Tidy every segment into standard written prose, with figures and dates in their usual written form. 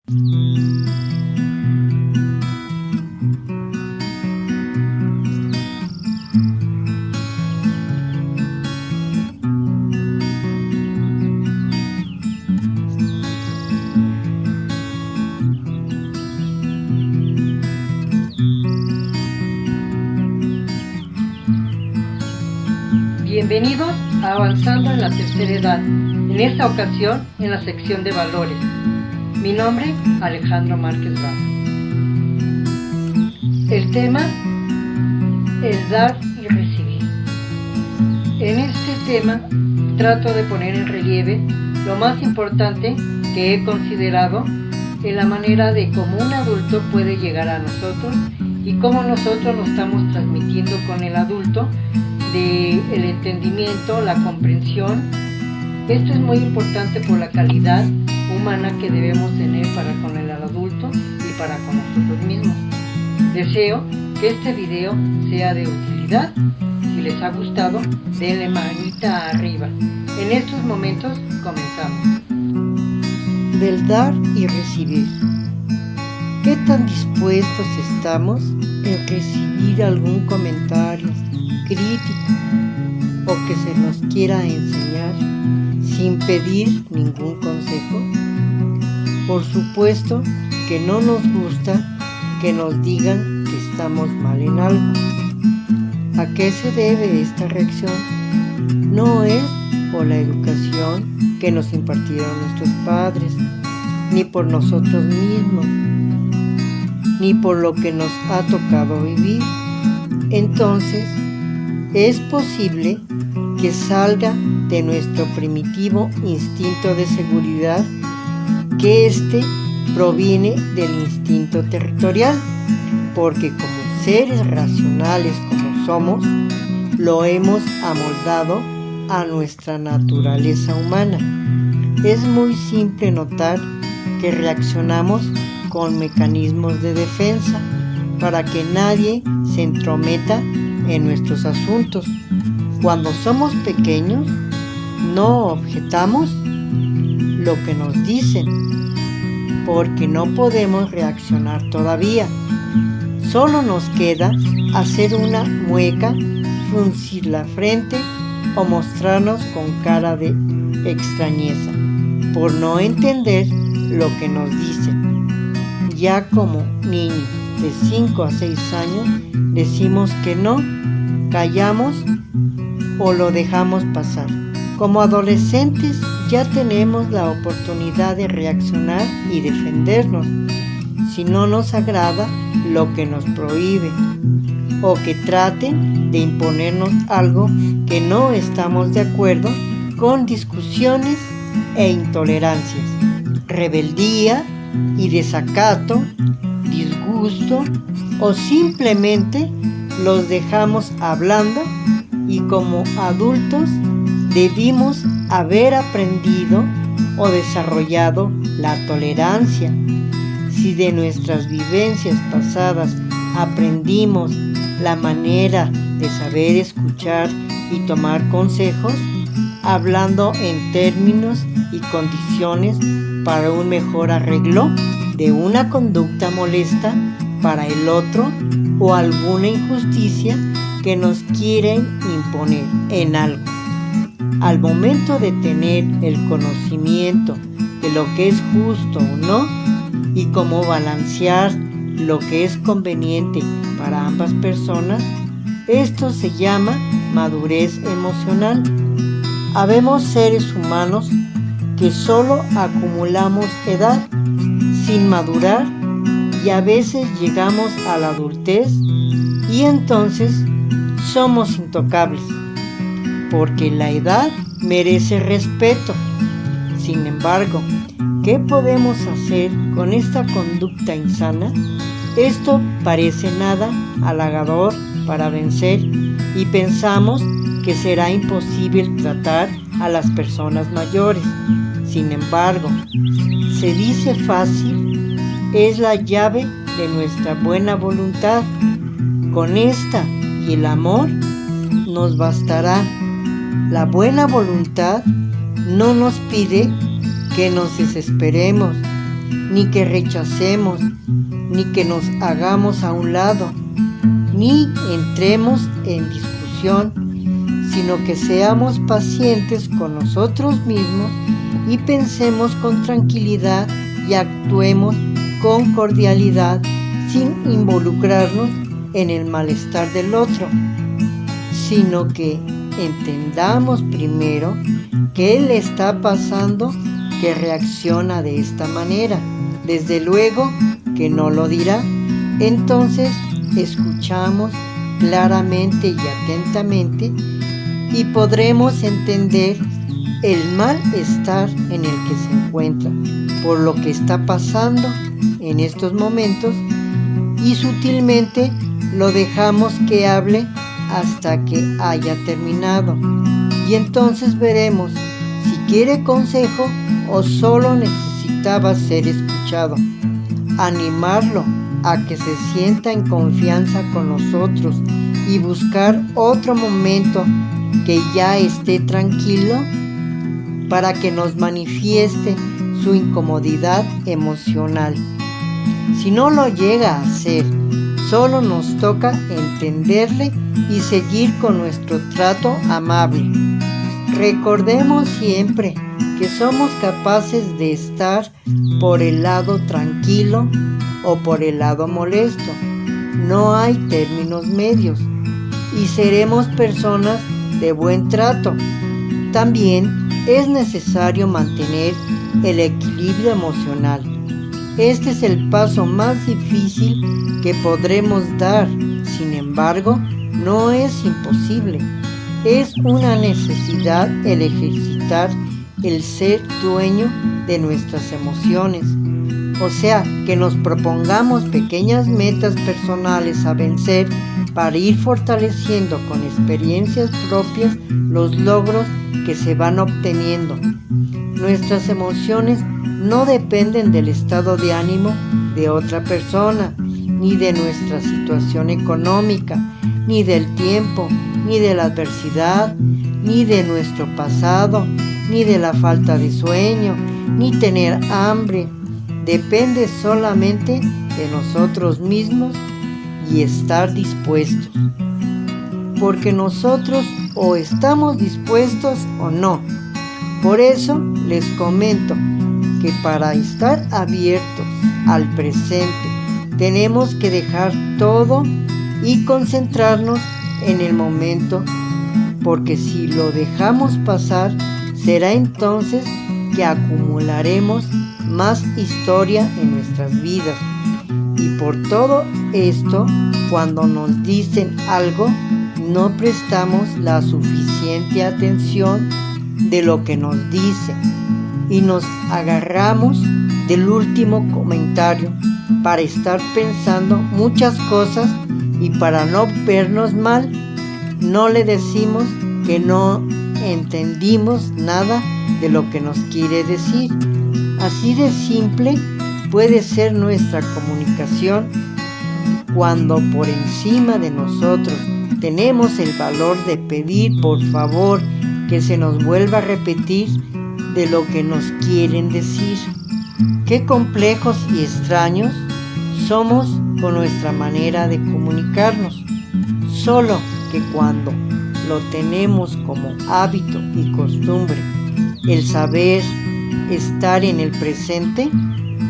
Bienvenidos a Avanzando en la Tercera Edad, en esta ocasión en la sección de valores. Mi nombre, Alejandro Márquez Bravo. El tema, el dar y recibir. En este tema trato de poner en relieve lo más importante que he considerado en la manera de cómo un adulto puede llegar a nosotros y cómo nosotros nos estamos transmitiendo con el adulto, el entendimiento, la comprensión. Esto es muy importante por la calidad humana que debemos tener para con el adulto y para con nosotros mismos. Deseo que este video sea de utilidad. Si les ha gustado, denle manita arriba. En estos momentos comenzamos. Del dar y recibir. ¿Qué tan dispuestos estamos en recibir algún comentario, crítica o que se nos quiera enseñar sin pedir ningún consejo? Por supuesto que no nos gusta que nos digan que estamos mal en algo. ¿A qué se debe esta reacción? No es por la educación que nos impartieron nuestros padres, ni por nosotros mismos, ni por lo que nos ha tocado vivir. Entonces, es posible que salga de nuestro primitivo instinto de seguridad, que proviene del instinto territorial, porque como seres racionales como somos, lo hemos amoldado a nuestra naturaleza humana. Es muy simple notar que reaccionamos con mecanismos de defensa para que nadie se entrometa en nuestros asuntos. Cuando somos pequeños, no objetamos lo que nos dicen, porque no podemos reaccionar todavía. Solo nos queda hacer una mueca, fruncir la frente o mostrarnos con cara de extrañeza, por no entender lo que nos dicen. Ya como niños de 5 a 6 años decimos que no, callamos o lo dejamos pasar. Como adolescentes ya tenemos la oportunidad de reaccionar y defendernos si no nos agrada lo que nos prohíbe o que traten de imponernos algo que no estamos de acuerdo, con discusiones e intolerancias, rebeldía y desacato, disgusto, o simplemente los dejamos hablando. Y como adultos debimos haber aprendido o desarrollado la tolerancia. Si de nuestras vivencias pasadas aprendimos la manera de saber escuchar y tomar consejos, hablando en términos y condiciones para un mejor arreglo de una conducta molesta para el otro o alguna injusticia que nos quieren imponer en algo. Al momento de tener el conocimiento de lo que es justo o no y cómo balancear lo que es conveniente para ambas personas, esto se llama madurez emocional. Habemos seres humanos que solo acumulamos edad sin madurar, y a veces llegamos a la adultez y entonces somos intocables, porque la edad merece respeto. Sin embargo, ¿qué podemos hacer con esta conducta insana? Esto parece nada halagador para vencer y pensamos que será imposible tratar a las personas mayores. Sin embargo, se dice fácil, es la llave de nuestra buena voluntad. Con esta y el amor nos bastará. La buena voluntad no nos pide que nos desesperemos, ni que rechacemos, ni que nos hagamos a un lado, ni entremos en discusión, sino que seamos pacientes con nosotros mismos y pensemos con tranquilidad y actuemos con cordialidad sin involucrarnos en el malestar del otro, sino que entendamos primero qué le está pasando que reacciona de esta manera. Desde luego que no lo dirá. Entonces escuchamos claramente y atentamente y podremos entender el malestar en el que se encuentra por lo que está pasando en estos momentos y sutilmente lo dejamos que hable hasta que haya terminado. Y entonces veremos si quiere consejo o solo necesitaba ser escuchado. Animarlo a que se sienta en confianza con nosotros y buscar otro momento que ya esté tranquilo para que nos manifieste su incomodidad emocional. Si no lo llega a hacer, solo nos toca entenderle y seguir con nuestro trato amable. Recordemos siempre que somos capaces de estar por el lado tranquilo o por el lado molesto. No hay términos medios y seremos personas de buen trato. También es necesario mantener el equilibrio emocional. Este es el paso más difícil que podremos dar. Sin embargo, no es imposible. Es una necesidad el ejercitar el ser dueño de nuestras emociones. O sea, que nos propongamos pequeñas metas personales a vencer para ir fortaleciendo con experiencias propias los logros que se van obteniendo. Nuestras emociones no dependen del estado de ánimo de otra persona, ni de nuestra situación económica, ni del tiempo, ni de la adversidad, ni de nuestro pasado, ni de la falta de sueño, ni tener hambre. Depende solamente de nosotros mismos y estar dispuestos. Porque nosotros o estamos dispuestos o no. Por eso les comento que para estar abiertos al presente tenemos que dejar todo y concentrarnos en el momento, porque si lo dejamos pasar, será entonces que acumularemos más historia en nuestras vidas. Y por todo esto, cuando nos dicen algo, no prestamos la suficiente atención de lo que nos dicen y nos agarramos del último comentario para estar pensando muchas cosas y para no vernos mal, no le decimos que no entendimos nada de lo que nos quiere decir. Así de simple puede ser nuestra comunicación cuando por encima de nosotros tenemos el valor de pedir por favor que se nos vuelva a repetir de lo que nos quieren decir. Qué complejos y extraños somos con nuestra manera de comunicarnos. Solo que cuando lo tenemos como hábito y costumbre, el saber estar en el presente,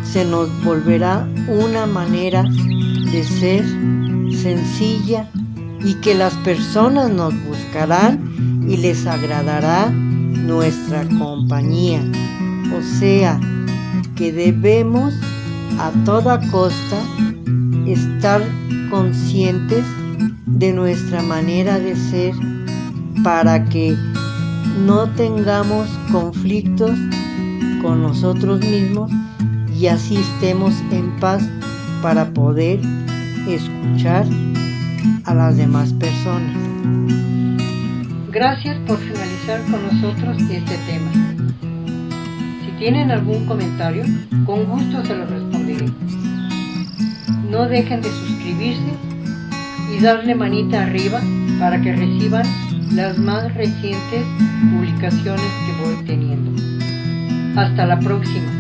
se nos volverá una manera de ser sencilla y que las personas nos buscarán y les agradará nuestra compañía. O sea, que debemos a toda costa estar conscientes de nuestra manera de ser para que no tengamos conflictos con nosotros mismos y así estemos en paz para poder escuchar a las demás personas. Gracias por finalizar con nosotros este tema. Si tienen algún comentario, con gusto se lo responderé. No dejen de suscribirse y darle manita arriba para que reciban las más recientes publicaciones que voy teniendo. Hasta la próxima.